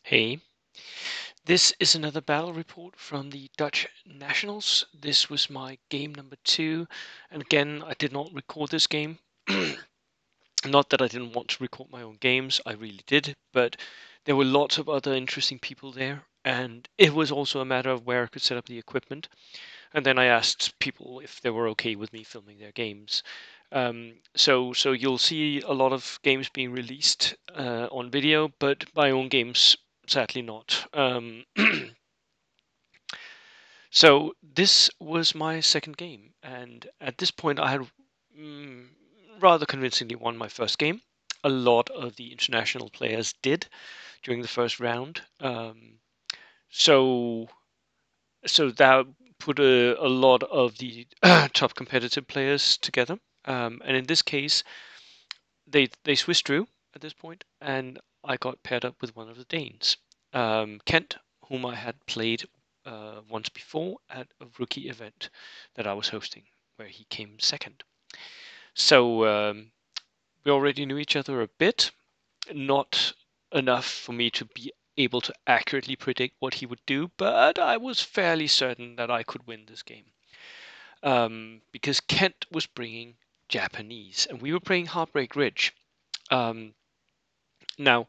Hey, this is another battle report from the Dutch Nationals. This was my game number 2, and again, I did not record this game. Not that I didn't want to record my own games, I really did, but there were lots of other interesting people there, and it was also a matter of where I could set up the equipment. And then I asked people if they were okay with me filming their games. So you'll see a lot of games being released on video, but my own games, sadly not. So this was my second game, and at this point I had mm, rather convincingly won my first game. A lot of the international players did during the first round. So so that put a lot of the top competitive players together. And in this case, they Swiss drew at this point, and I got paired up with one of the Danes, Kent, whom I had played once before at a rookie event that I was hosting, where he came second. So we already knew each other a bit, not enough for me to be able to accurately predict what he would do, but I was fairly certain that I could win this game. Because Kent was bringing Japanese, and we were playing Heartbreak Ridge. Um, Now,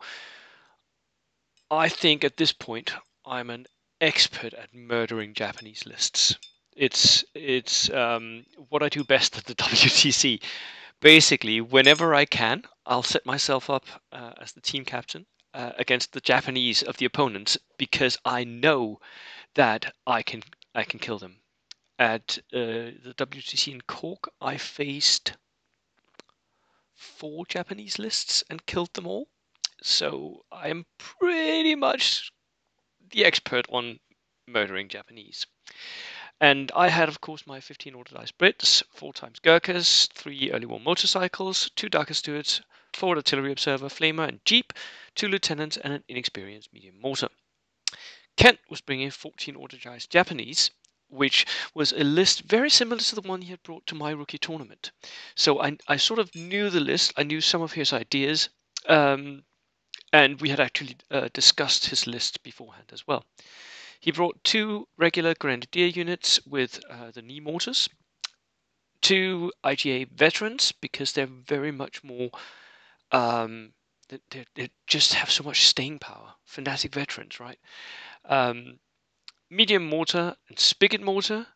I think at this point I'm an expert at murdering Japanese lists. It's what I do best at the WTC. Basically, whenever I can, I'll set myself up as the team captain against the Japanese of the opponents because I know that I can kill them. At the WTC in Cork, I faced 4 Japanese lists and killed them all. So I am pretty much the expert on murdering Japanese. And I had, of course, my 15 order dice Brits, 4 times Gurkhas, 3 early war motorcycles, 2 Darker Stewards, 4 artillery observer, flamer, and jeep, 2 lieutenants, and an inexperienced medium mortar. Kent was bringing 14 order dice Japanese, which was a list very similar to the one he had brought to my rookie tournament. So I sort of knew the list, I knew some of his ideas, and we had actually discussed his list beforehand as well. He brought 2 regular Grenadier units with the knee mortars, 2 IGA veterans because they're very much more. They just have so much staying power. Fanatic veterans, right? Medium mortar and spigot mortar.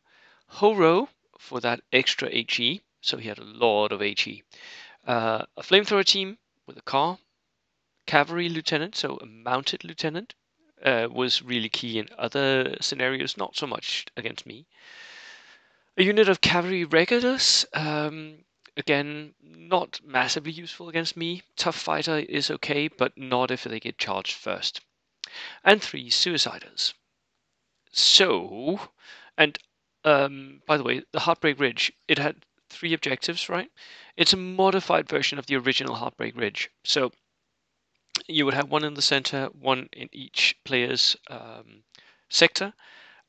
Horo for that extra HE, so he had a lot of HE. A flamethrower team with a car. Cavalry lieutenant, so a mounted lieutenant, was really key in other scenarios, not so much against me. A unit of cavalry regulars, again, not massively useful against me. Tough fighter is okay, but not if they get charged first. And 3 suiciders. So, and by the way, the Heartbreak Ridge, it had 3 objectives, right? It's a modified version of the original Heartbreak Ridge. So you would have 1 in the center, 1 in each player's sector,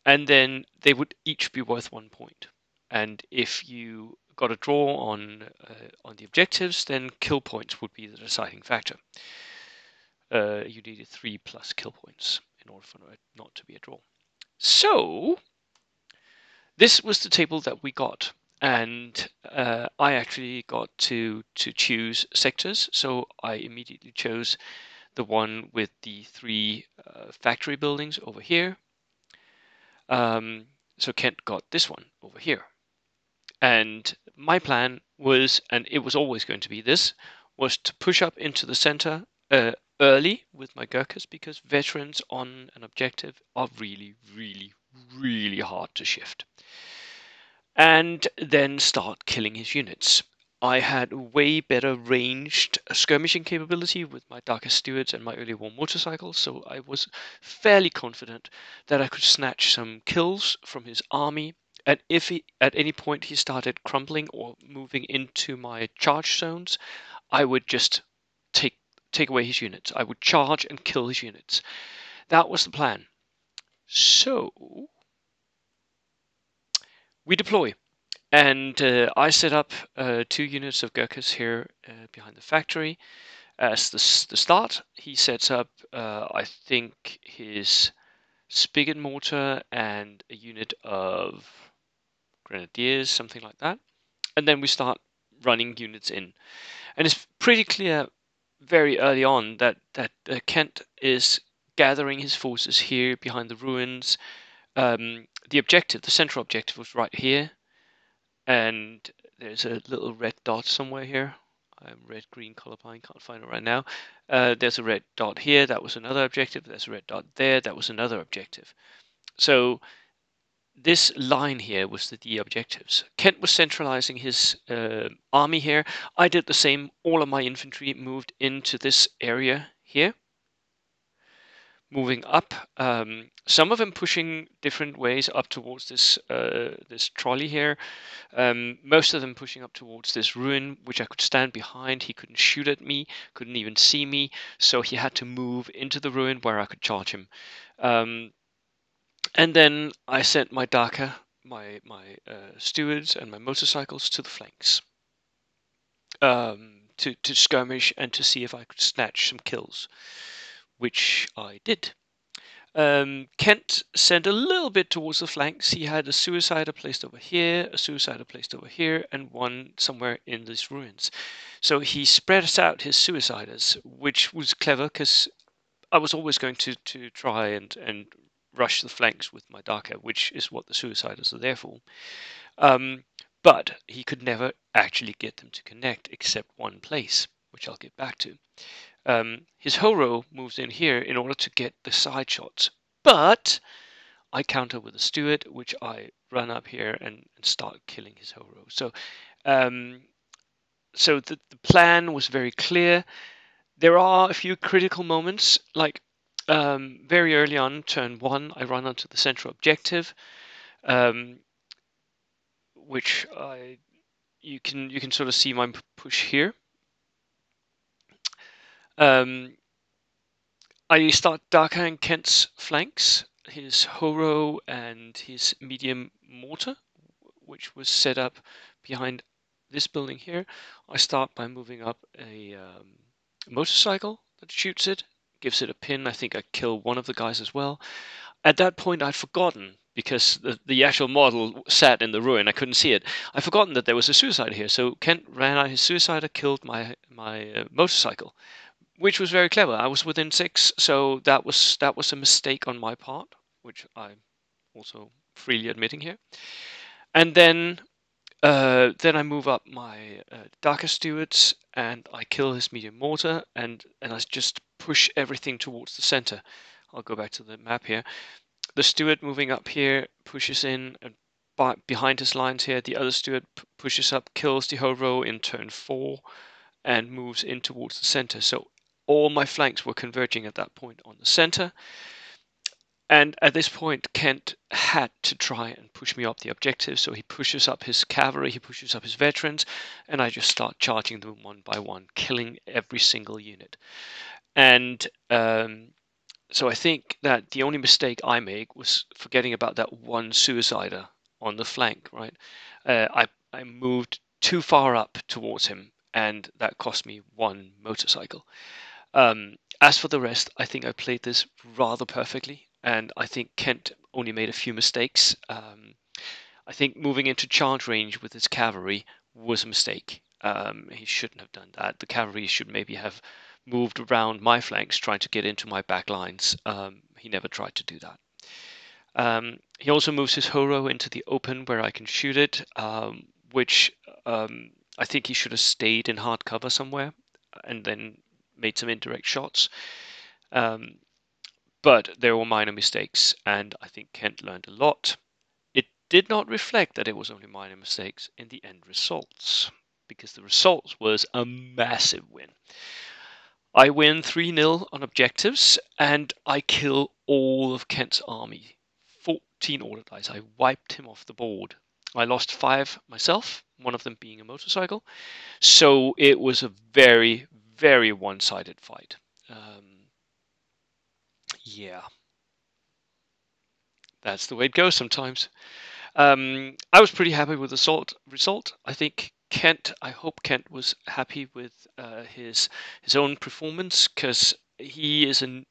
and then they would each be worth 1 point. And if you got a draw on the objectives, then kill points would be the deciding factor. You needed 3 plus kill points in order for it not to be a draw. So this was the table that we got, and I actually got to choose sectors. So I immediately chose the one with the 3 factory buildings over here. So Kent got this one over here. And my plan was, and it was always going to be this, was to push up into the center early with my Gurkhas because veterans on an objective are really, really, really hard to shift. And then start killing his units. I had way better ranged skirmishing capability with my Darker Stewards and my early war motorcycles, so I was fairly confident that I could snatch some kills from his army. And if at any point he started crumbling or moving into my charge zones, I would just take away his units. I would charge and kill his units. That was the plan. So we deploy. And I set up 2 units of Gurkhas here behind the factory. As the start, he sets up, I think, his spigot mortar and a unit of grenadiers, something like that. And then we start running units in. And it's pretty clear very early on that Kent is gathering his forces here behind the ruins. The objective, the central objective, was right here, and there's a little red dot somewhere here. I'm red-green colorblind, can't find it right now. There's a red dot here, that was another objective. There's a red dot there, that was another objective. So this line here was the objectives. Kent was centralizing his army here. I did the same. All of my infantry moved into this area here, moving up. Some of them pushing different ways up towards this trolley here. Most of them pushing up towards this ruin, which I could stand behind. He couldn't shoot at me, couldn't even see me, so he had to move into the ruin where I could charge him. And then I sent my Daka, my stewards, and my motorcycles to the flanks to skirmish and to see if I could snatch some kills, which I did. Kent sent a little bit towards the flanks. He had a suicider placed over here, a suicider placed over here, and one somewhere in these ruins. So he spread out his suiciders, which was clever because I was always going to try and rush the flanks with my Daka, which is what the suiciders are there for. But he could never actually get them to connect except one place, which I'll get back to. His Horo moves in here in order to get the side shots, but I counter with a Steward, which I run up here and start killing his Horo. So, so the plan was very clear. There are a few critical moments, like very early on, turn 1, I run onto the central objective, which you can sort of see my push here. I start Darkhand Kent's flanks, his Horo and his medium mortar, which was set up behind this building here. I start by moving up a motorcycle that shoots it, gives it a pin. I think I kill one of the guys as well. At that point, I'd forgotten, because the actual model sat in the ruin, I couldn't see it. I'd forgotten that there was a suicider here, so Kent ran out his suicider, killed my motorcycle, which was very clever. I was within 6, so that was a mistake on my part, which I'm also freely admitting here. And then I move up my Darker Stewards, and I kill his medium mortar, and I just push everything towards the center. I'll go back to the map here. The Steward moving up here pushes in, and behind his lines here, the other Steward pushes up, kills the whole row in turn 4, and moves in towards the center. So all my flanks were converging at that point on the center. And at this point, Kent had to try and push me up the objective. So he pushes up his cavalry, he pushes up his veterans, and I just start charging them one by one, killing every single unit. And so I think that the only mistake I make was forgetting about that one suicider on the flank, right? I moved too far up towards him, and that cost me one motorcycle. As for the rest, I think I played this rather perfectly, and I think Kent only made a few mistakes. I think moving into charge range with his cavalry was a mistake. He shouldn't have done that. The cavalry should maybe have moved around my flanks, trying to get into my back lines. He never tried to do that. He also moves his Horo into the open where I can shoot it, which I think he should have stayed in hard cover somewhere and then made some indirect shots. But there were minor mistakes, and I think Kent learned a lot. It did not reflect that it was only minor mistakes in the end results, because the results was a massive win. I win 3-0 on objectives, and I kill all of Kent's army. 14 order dice. I wiped him off the board. I lost 5 myself, one of them being a motorcycle. So it was a very, very one-sided fight. Yeah, that's the way it goes sometimes. I was pretty happy with the result. I think Kent, I hope Kent was happy with his own performance, because he is a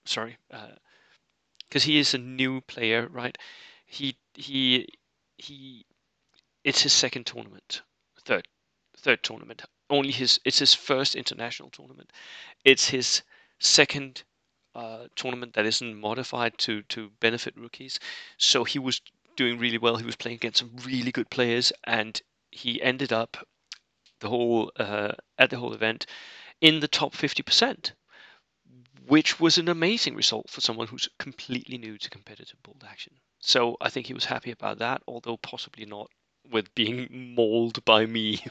sorry, because he is a new player, right? He it's his second tournament, third tournament. It's his first international tournament. It's his second tournament that isn't modified to benefit rookies. So he was doing really well. He was playing against some really good players, and he ended up at the whole event in the top 50%, which was an amazing result for someone who's completely new to competitive bolt action. So I think he was happy about that, although possibly not with being mauled by me.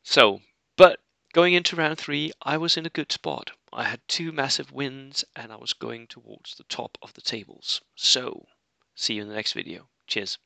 So, but going into round 3, I was in a good spot. I had 2 massive wins, and I was going towards the top of the tables. So, see you in the next video. Cheers.